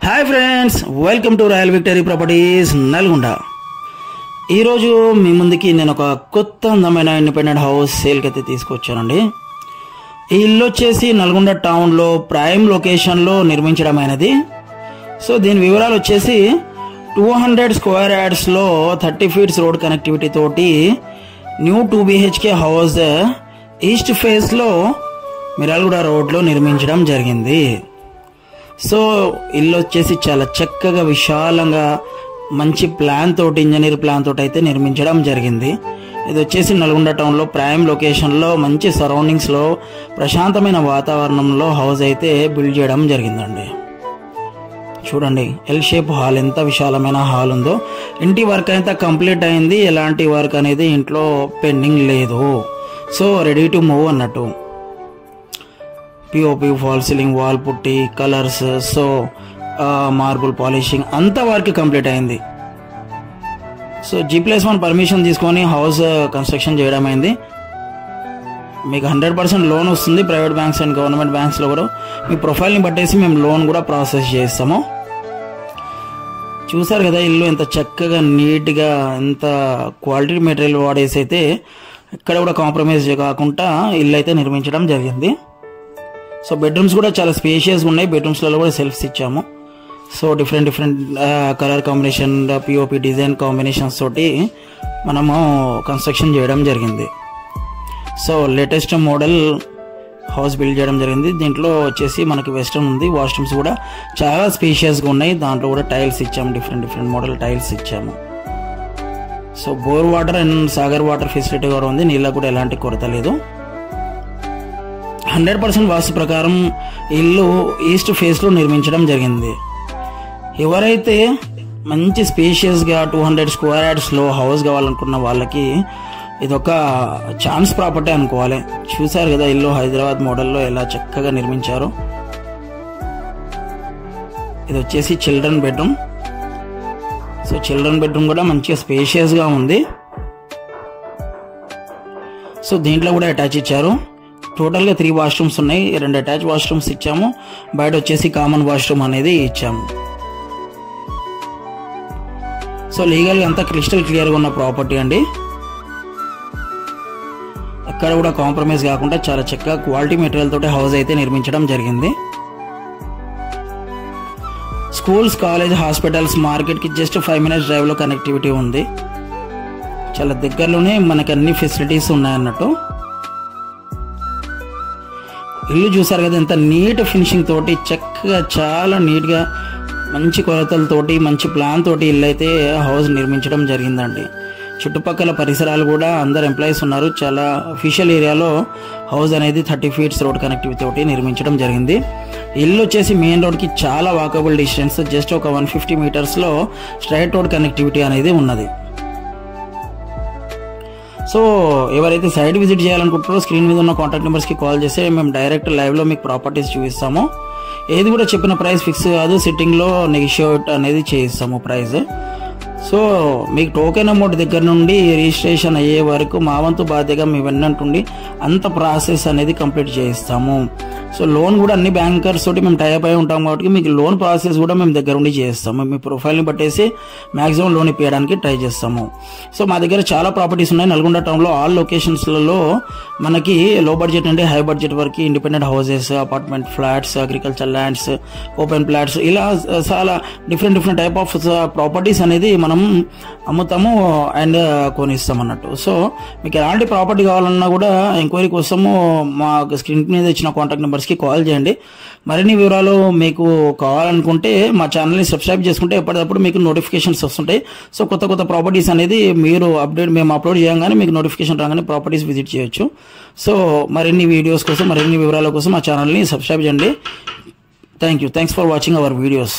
Hi friends, welcome to royal victory properties Nalgonda. ఈరోజు మీ ముందుకి నేను ఒక కొత్త అందమైన ఇండిపెండెంట్ హౌస్ సేల్కి అయితే తీసుకొచ్చానండి. ఈ ఇల్లు వచ్చేసి నల్గొండ టౌన్లో ప్రైమ్ లొకేషన్లో నిర్మించడమైనది. సో దీని వివరాలు వచ్చేసి 200 స్క్వేర్ యార్డ్స్లో 30 ఫీట్స్ రోడ్ కనెక్టివిటీ తోటి న్యూ 2 BHK హౌస్ ఈస్ట్ ఫేస్లో మిరాల్గూడ రోడ్లో నిర్మించడం జరిగింది. సో ఇల్లు వచ్చేసి చాలా చక్కగా విశాలంగా మంచి ప్లాన్ తోటి, ఇంజనీర్ ప్లాన్ తోటి అయితే నిర్మించడం జరిగింది. ఇది వచ్చేసి నల్గొండ టౌన్లో ప్రైమ్ లొకేషన్లో మంచి సరౌండింగ్స్లో ప్రశాంతమైన వాతావరణంలో హౌస్ అయితే బిల్డ్ చేయడం జరిగిందండి. చూడండి, ఎల్ షేప్ హాల్, ఎంత విశాలమైన హాల్ ఉందో. ఇంటి వర్క్ అయితే కంప్లీట్ అయింది, ఎలాంటి వర్క్ అనేది ఇంట్లో పెండింగ్ లేదు. సో రెడీ టు మూవ్ అన్నట్టు. POP, fall ceiling, wall putty, colours, so marble polishing అంతా వర్క్ కంప్లీట్ అయింది. సో G+1 పర్మిషన్ తీసుకొని హౌస్ కన్స్ట్రక్షన్ చేయడం అయింది. మీకు 100% లోన్ వస్తుంది. ప్రైవేట్ బ్యాంక్స్ అండ్ గవర్నమెంట్ బ్యాంక్స్లో కూడా మీ ప్రొఫైల్ని బట్టేసి మేము లోన్ కూడా ప్రాసెస్ చేస్తాము. చూసారు కదా ఇల్లు ఎంత చక్కగా నీట్గా, ఎంత క్వాలిటీ మెటీరియల్ వాడేసి అయితే ఎక్కడ కూడా కాంప్రమైజ్ కాకుండా ఇల్లు అయితే నిర్మించడం జరిగింది. సో బెడ్రూమ్స్ కూడా చాలా స్పేషియస్గా ఉన్నాయి. బెడ్రూమ్స్లలో కూడా సెల్ఫ్స్ ఇచ్చాము. So different colour combination, POP design combinations తోటి మనము కన్స్ట్రక్షన్ చేయడం జరిగింది. So latest model house build చేయడం జరిగింది. దీంట్లో వచ్చేసి మనకి వెస్టర్న్ ఉంది. వాష్రూమ్స్ కూడా చాలా స్పేషియస్గా ఉన్నాయి. దాంట్లో కూడా టైల్స్ ఇచ్చాము, డిఫరెంట్ మోడల్ టైల్స్ ఇచ్చాము. So bore water and Sagar water facility కూడా ఉంది. నీళ్ళకు కూడా ఎలాంటి కొరత లేదు. 100% వాస్తు ప్రకారం ఇల్లు ఈస్ట్ ఫేస్లో నిర్మించడం జరిగింది. ఎవరైతే మంచి స్పేషియస్గా 200 స్క్వేర్ యార్డ్స్లో హౌస్ కావాలనుకున్న వాళ్ళకి ఇదొక ఛాన్స్ ప్రాపర్టీ అనుకోవాలి. చూసారు కదా ఇల్లు హైదరాబాద్ మోడల్లో ఎలా చక్కగా నిర్మించారు. ఇది వచ్చేసి children bedroom. So children bedroom కూడా మంచిగా స్పేషియస్గా ఉంది. సో దీంట్లో కూడా అటాచ్ ఇచ్చారు. టోటల్గా 3 వాష్రూమ్స్ ఉన్నాయి. 2 అటాచ్ వాష్రూమ్స్ ఇచ్చాము. బయట వచ్చేసి కామన్ వాష్రూమ్ అనేది ఇచ్చాము. సో లీగల్గా అంతా క్రిస్టల్ క్లియర్గా ఉన్న ప్రాపర్టీ అండి. ఎక్కడ కూడా కాంప్రమైజ్ కాకుండా చాలా చక్కగా క్వాలిటీ మెటీరియల్ తోటి హౌస్ అయితే నిర్మించడం జరిగింది. స్కూల్స్, కాలేజ్, హాస్పిటల్స్, మార్కెట్కి జస్ట్ 5 minutes డ్రైవ్లో కనెక్టివిటీ ఉంది. చాలా దగ్గరలోనే మనకి అన్ని ఫెసిలిటీస్ ఉన్నాయన్నట్టు. ఇల్లు చూసారు కదా ఎంత నీట్ ఫినిషింగ్ తోటి, చక్కగా చాలా నీట్గా మంచి కొలతలతోటి, మంచి ప్లాన్ తోటి ఇల్లు అయితే హౌస్ నిర్మించడం జరిగిందండి. చుట్టుపక్కల పరిసరాలు కూడా అందరు ఎంప్లాయీస్ ఉన్నారు. చాలా అఫీషియల్ ఏరియాలో హౌస్ అనేది 30 ఫీట్స్ రోడ్ కనెక్టివిటీ తోటి నిర్మించడం జరిగింది. ఇల్లు వచ్చేసి మెయిన్ రోడ్కి చాలా వాకబుల్ డిస్టెన్స్, జస్ట్ ఒక 150 మీటర్స్లో స్ట్రైట్ రోడ్ కనెక్టివిటీ అనేది ఉన్నది. సో ఎవరైతే సైట్ విజిట్ చేయాలనుకుంటారో స్క్రీన్ మీద ఉన్న కాంటాక్ట్ నెంబర్స్కి కాల్ చేస్తే మేము డైరెక్ట్ లైవ్లో మీకు ప్రాపర్టీస్ చూపిస్తాము. ఏది కూడా చెప్పిన ప్రైస్ ఫిక్స్ కాదు, సిట్టింగ్లో నెగోషియేట్ అనేది చేయిస్తాము ప్రైస్. సో మీకు టోకెన్ అమౌంట్ దగ్గర నుండి రిజిస్ట్రేషన్ అయ్యే వరకు మా వంతు బాధ్యతగా మీ వెన్నంటుండి అంత ప్రాసెస్ అనేది కంప్లీట్ చేయిస్తాము. సో లోన్ కూడా అన్ని బ్యాంకర్స్ తోటి మేము టైప్ అయి ఉంటాం కాబట్టి మీకు లోన్ ప్రాసెస్ కూడా మేము దగ్గర ఉండి చేస్తాము. మీ ప్రొఫైల్ని బట్టేసి మ్యాక్సిమం లోన్ ఇప్పించడానికి ట్రై చేస్తాము. సో మా దగ్గర చాలా ప్రాపర్టీస్ ఉన్నాయి. నల్గొండ టౌన్లో ఆల్ లొకేషన్స్లలో మనకి లో బడ్జెట్ నుండి హై బడ్జెట్ వరకు independent houses, apartment flats, agriculture lands, open plots, ఇలా చాలా డిఫరెంట్ టైప్ ఆఫ్ ప్రాపర్టీస్ అనేది మనం అమ్ముతాము అండ్ కొనిస్తాం అన్నట్టు. సో మీకు ఎలాంటి ప్రాపర్టీ కావాలన్నా కూడా ఎంక్వైరీ కోసము మా స్క్రీన్ మీద ఇచ్చిన కాంటాక్ట్ నెంబర్స్కి కాల్ చేయండి. మరిన్ని వివరాలు మీకు కావాలనుకుంటే మా ఛానల్ని సబ్స్క్రైబ్ చేసుకుంటే ఎప్పటికప్పుడు మీకు నోటిఫికేషన్స్ వస్తుంటాయి. సో కొత్త ప్రాపర్టీస్ అనేది మీరు మేము అప్లోడ్ చేయగానే మీకు నోటిఫికేషన్ రాగానే ప్రాపర్టీస్ విజిట్ చేయొచ్చు. సో మరిన్ని వీడియోస్ కోసం, మరిన్ని వివరాల కోసం మా ఛానల్ని సబ్స్క్రైబ్ చేయండి. Thanks for watching our videos.